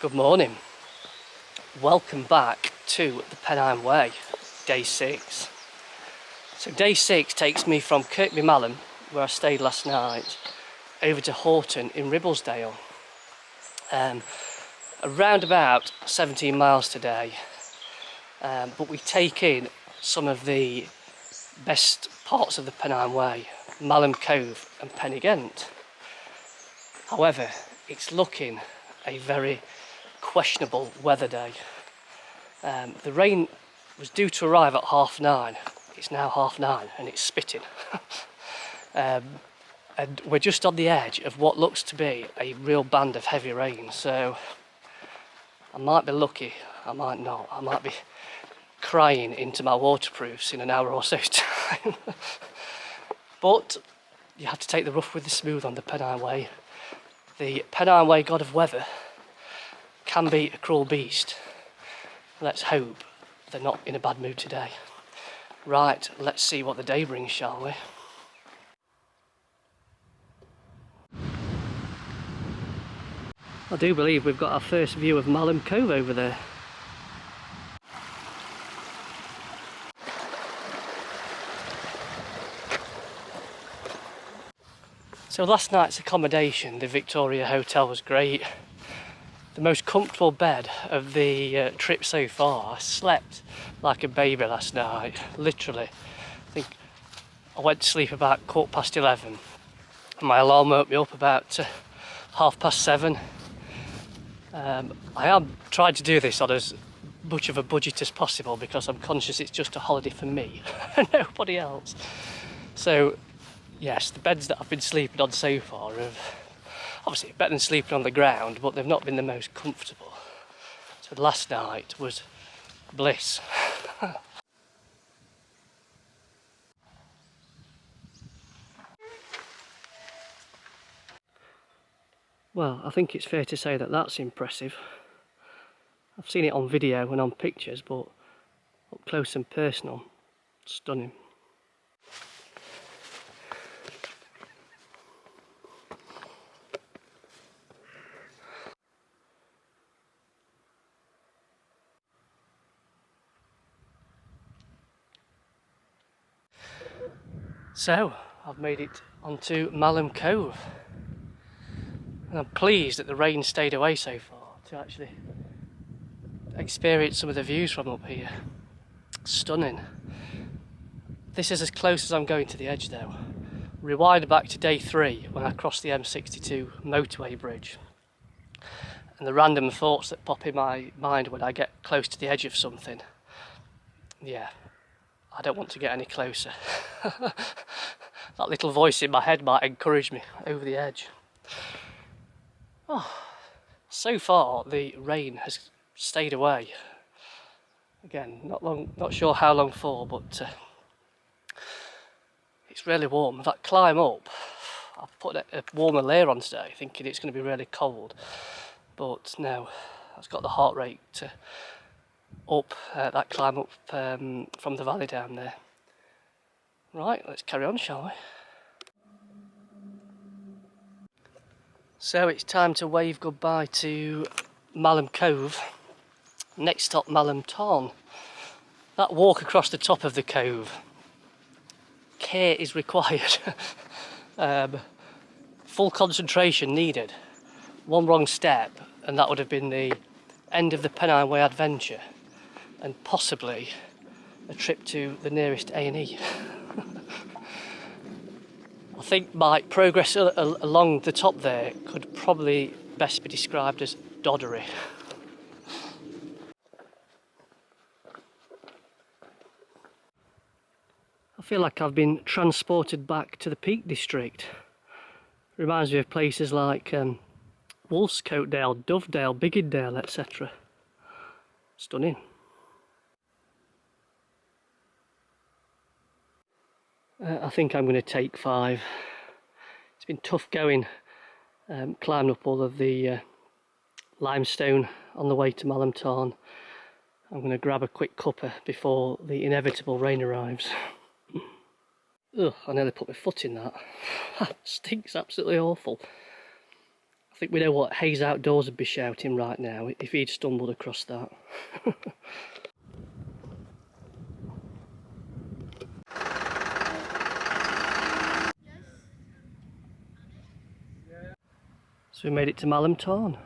Good morning. Welcome back to the Pennine Way, day 6. So day 6 takes me from Kirkby Malham, where I stayed last night, over to Horton in Ribblesdale. Around about 17 miles today, but we take in some of the best parts of the Pennine Way, Malham Cove and Pen-y-Ghent. However, it's looking a very questionable weather day. The rain was due to arrive at 9:30. It's now 9:30 and it's spitting. And we're just on the edge of what looks to be a real band of heavy rain, so I might be lucky, I might not. I might be crying into my waterproofs in an hour or so's time. But you have to take the rough with the smooth on the Pennine Way. The Pennine Way god of weather can be a cruel beast. Let's hope they're not in a bad mood today. Right, let's see what the day brings, shall we? I do believe we've got our first view of Malham Cove over there. So last night's accommodation, the Victoria Hotel, was great. The most comfortable bed of the trip so far. I slept like a baby last night, literally. I think I went to sleep about 11:15 and my alarm woke me up about 7:30. I am trying to do this on as much of a budget as possible because I'm conscious it's just a holiday for me and nobody else. So yes, the beds that I've been sleeping on so far have obviously better than sleeping on the ground, but they've not been the most comfortable. So last night was bliss. Well, I think it's fair to say that that's impressive. I've seen it on video and on pictures, but up close and personal, stunning. So, I've made it onto Malham Cove. And I'm pleased that the rain stayed away so far to actually experience some of the views from up here. Stunning. This is as close as I'm going to the edge though. Rewind back to day 3 when I crossed the M62 motorway bridge. And the random thoughts that pop in my mind when I get close to the edge of something. Yeah, I don't want to get any closer. That little voice in my head might encourage me over the edge. Oh, so far the rain has stayed away. Again, not sure how long for, but it's really warm. That climb up, I've put a warmer layer on today, thinking it's going to be really cold. But no, I've got the heart rate up that climb up from the valley down there. Right, let's carry on, shall we? So it's time to wave goodbye to Malham Cove. Next stop, Malham Tarn. That walk across the top of the cove, care is required. Full concentration needed. One wrong step and that would have been the end of the Pennine Way adventure and possibly a trip to the nearest A&E. I think my progress along the top there could probably best be described as doddery. I feel like I've been transported back to the Peak District. Reminds me of places like Wolfscoatdale, Dovedale, Biggindale, etc. Stunning. I think I'm going to take 5. It's been tough going, climbing up all of the limestone on the way to Malham Tarn. I'm going to grab a quick cuppa before the inevitable rain arrives. Ugh, I nearly put my foot in that. That stinks absolutely awful. I think we know what Hayes Outdoors would be shouting right now if he'd stumbled across that. So we made it to Malham Tarn.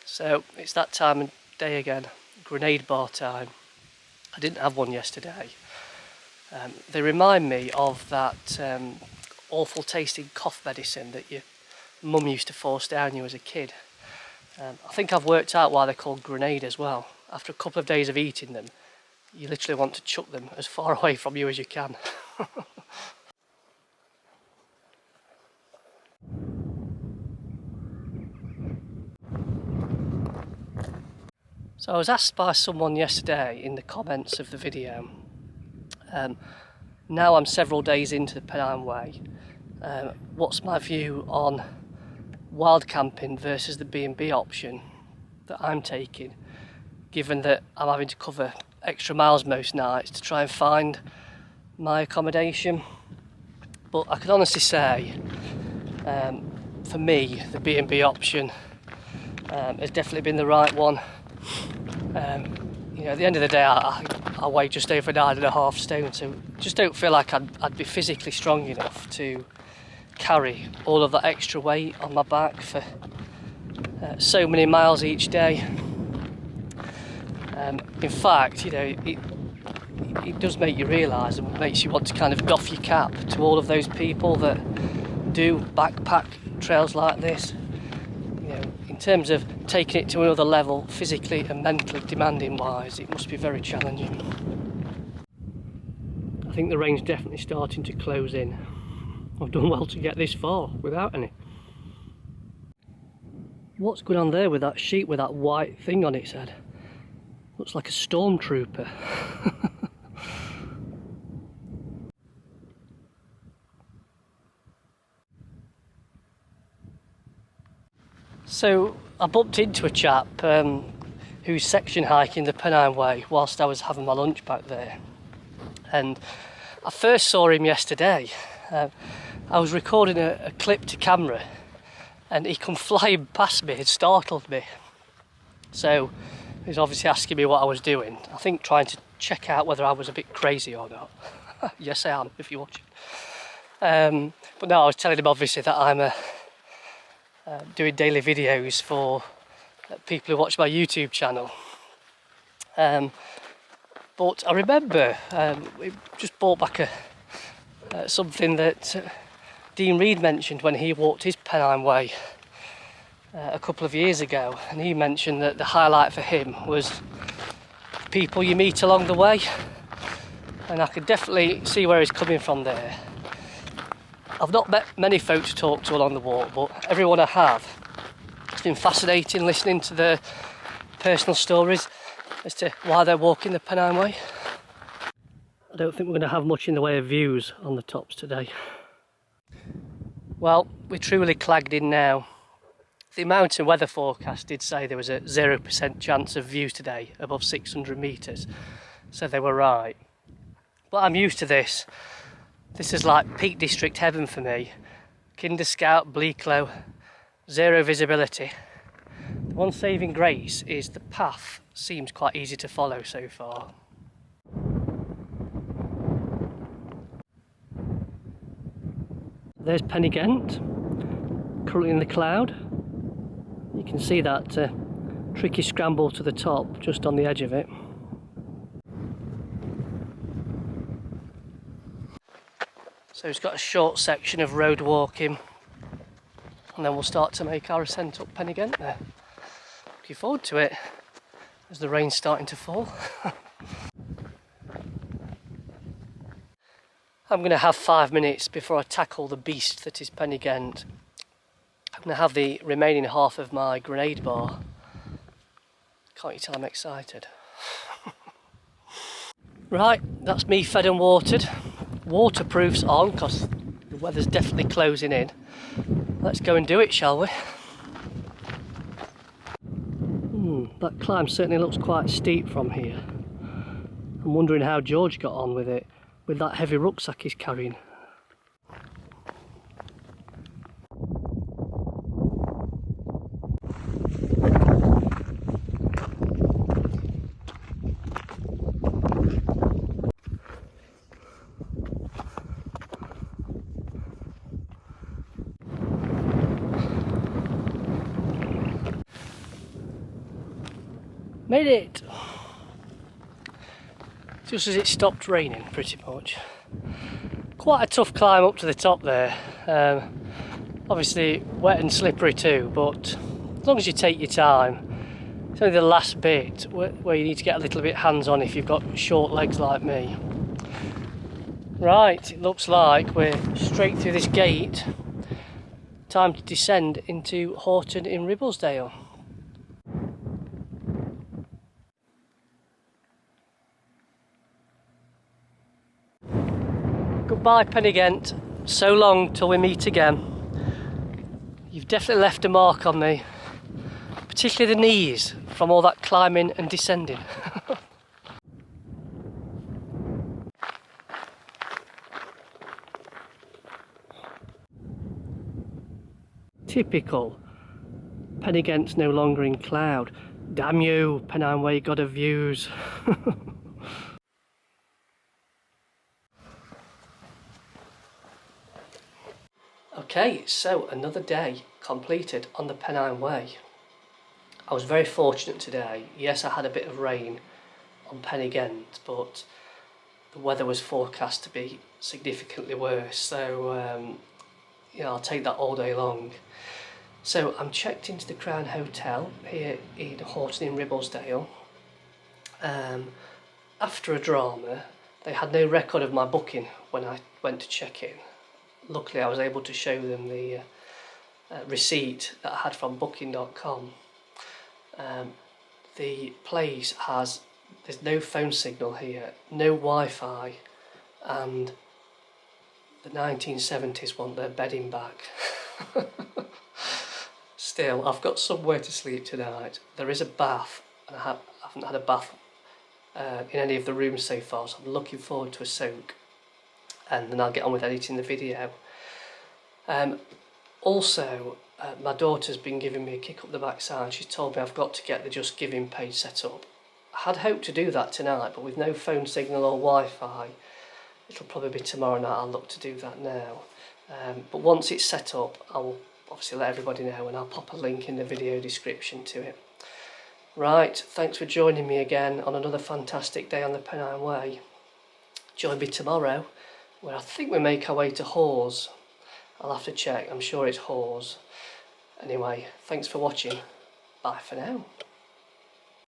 So it's that time of day again, grenade bar time. I didn't have one yesterday. They remind me of that awful tasting cough medicine that your mum used to force down you as a kid. I think I've worked out why they're called grenade as well. After a couple of days of eating them, you literally want to chuck them as far away from you as you can. So I was asked by someone yesterday in the comments of the video, now I'm several days into the Pennine Way, what's my view on wild camping versus the B&B option that I'm taking, given that I'm having to cover extra miles most nights to try and find my accommodation. But I can honestly say, for me, the B&B option has definitely been the right one. You know, at the end of the day, I weigh just over 9.5 stone, so just don't feel like I'd be physically strong enough to carry all of that extra weight on my back for so many miles each day. In fact, you know, it does make you realise and makes you want to kind of doff your cap to all of those people that do backpack trails like this. You know, in terms of taking it to another level, physically and mentally demanding wise, it must be very challenging. I think the rain's definitely starting to close in. I've done well to get this far without any. What's going on there with that sheep with that white thing on its head? Looks like a stormtrooper. So I bumped into a chap who's section hiking the Pennine Way whilst I was having my lunch back there, and I first saw him yesterday. I was recording a clip to camera and he come flying past me and startled me. So he's obviously asking me what I was doing. I think trying to check out whether I was a bit crazy or not. Yes, I am, if you're watching. But no, I was telling him obviously that I'm doing daily videos for people who watch my YouTube channel. But I remember we just brought back something that Dean Reed mentioned when he walked his Pennine Way a couple of years ago, and he mentioned that the highlight for him was people you meet along the way, and I could definitely see where he's coming from there. I've not met many folks to talk to along the walk, but everyone I have, it's been fascinating listening to their personal stories as to why they're walking the Pennine Way. I don't think we're going to have much in the way of views on the tops today. Well, we're truly clagged in now. The mountain weather forecast did say there was a 0% chance of views today above 600 metres, so they were right. But I'm used to this. This is like Peak District heaven for me. Kinder Scout, Bleaklow, zero visibility. The one saving grace is the path seems quite easy to follow so far. There's Pen-y-Ghent, currently in the cloud. You can see that tricky scramble to the top just on the edge of it. So it's got a short section of road walking, and then we'll start to make our ascent up Pen-y-Ghent there. Looking forward to it as the rain's starting to fall. I'm going to have 5 minutes before I tackle the beast that is Pen-y-Ghent. I'm going to have the remaining half of my grenade bar. Can't you tell I'm excited? Right, that's me fed and watered. Waterproof's on because the weather's definitely closing in. Let's go and do it, shall we? That climb certainly looks quite steep from here. I'm wondering how George got on with it. with that heavy rucksack he's carrying. Made it! Just as it stopped raining, pretty much. Quite a tough climb up to the top there. Obviously wet and slippery too, but as long as you take your time, it's only the last bit where you need to get a little bit hands-on if you've got short legs like me. Right, it looks like we're straight through this gate. Time to descend into Horton in Ribblesdale. Goodbye Pen-y-Ghent, so long till we meet again. You've definitely left a mark on me, particularly the knees from all that climbing and descending. Typical. Pen-y-Ghent's no longer in cloud. Damn you, Pennine Way God of Views. Okay, so another day completed on the Pennine Way. I was very fortunate today. Yes, I had a bit of rain on Pen-y-Ghent, but the weather was forecast to be significantly worse, so yeah, I'll take that all day long. So I'm checked into the Crown Hotel here in Horton in Ribblesdale. After a drama, they had no record of my booking when I went to check in. Luckily I was able to show them the receipt that I had from booking.com. The place there's no phone signal here, no Wi-Fi, and the 1970s want their bedding back. Still, I've got somewhere to sleep tonight. There is a bath, and I haven't had a bath in any of the rooms so far, so I'm looking forward to a soak, and then I'll get on with editing the video. Also, my daughter's been giving me a kick up the backside. She's told me I've got to get the Just Giving page set up. I had hoped to do that tonight, but with no phone signal or Wi-Fi, it'll probably be tomorrow night. I'll look to do that now. But once it's set up, I'll obviously let everybody know, and I'll pop a link in the video description to it. Right, thanks for joining me again on another fantastic day on the Pennine Way. Join me tomorrow, where I think we make our way to Hawes. I'll have to check, I'm sure it's Hawes. Anyway, thanks for watching. Bye for now.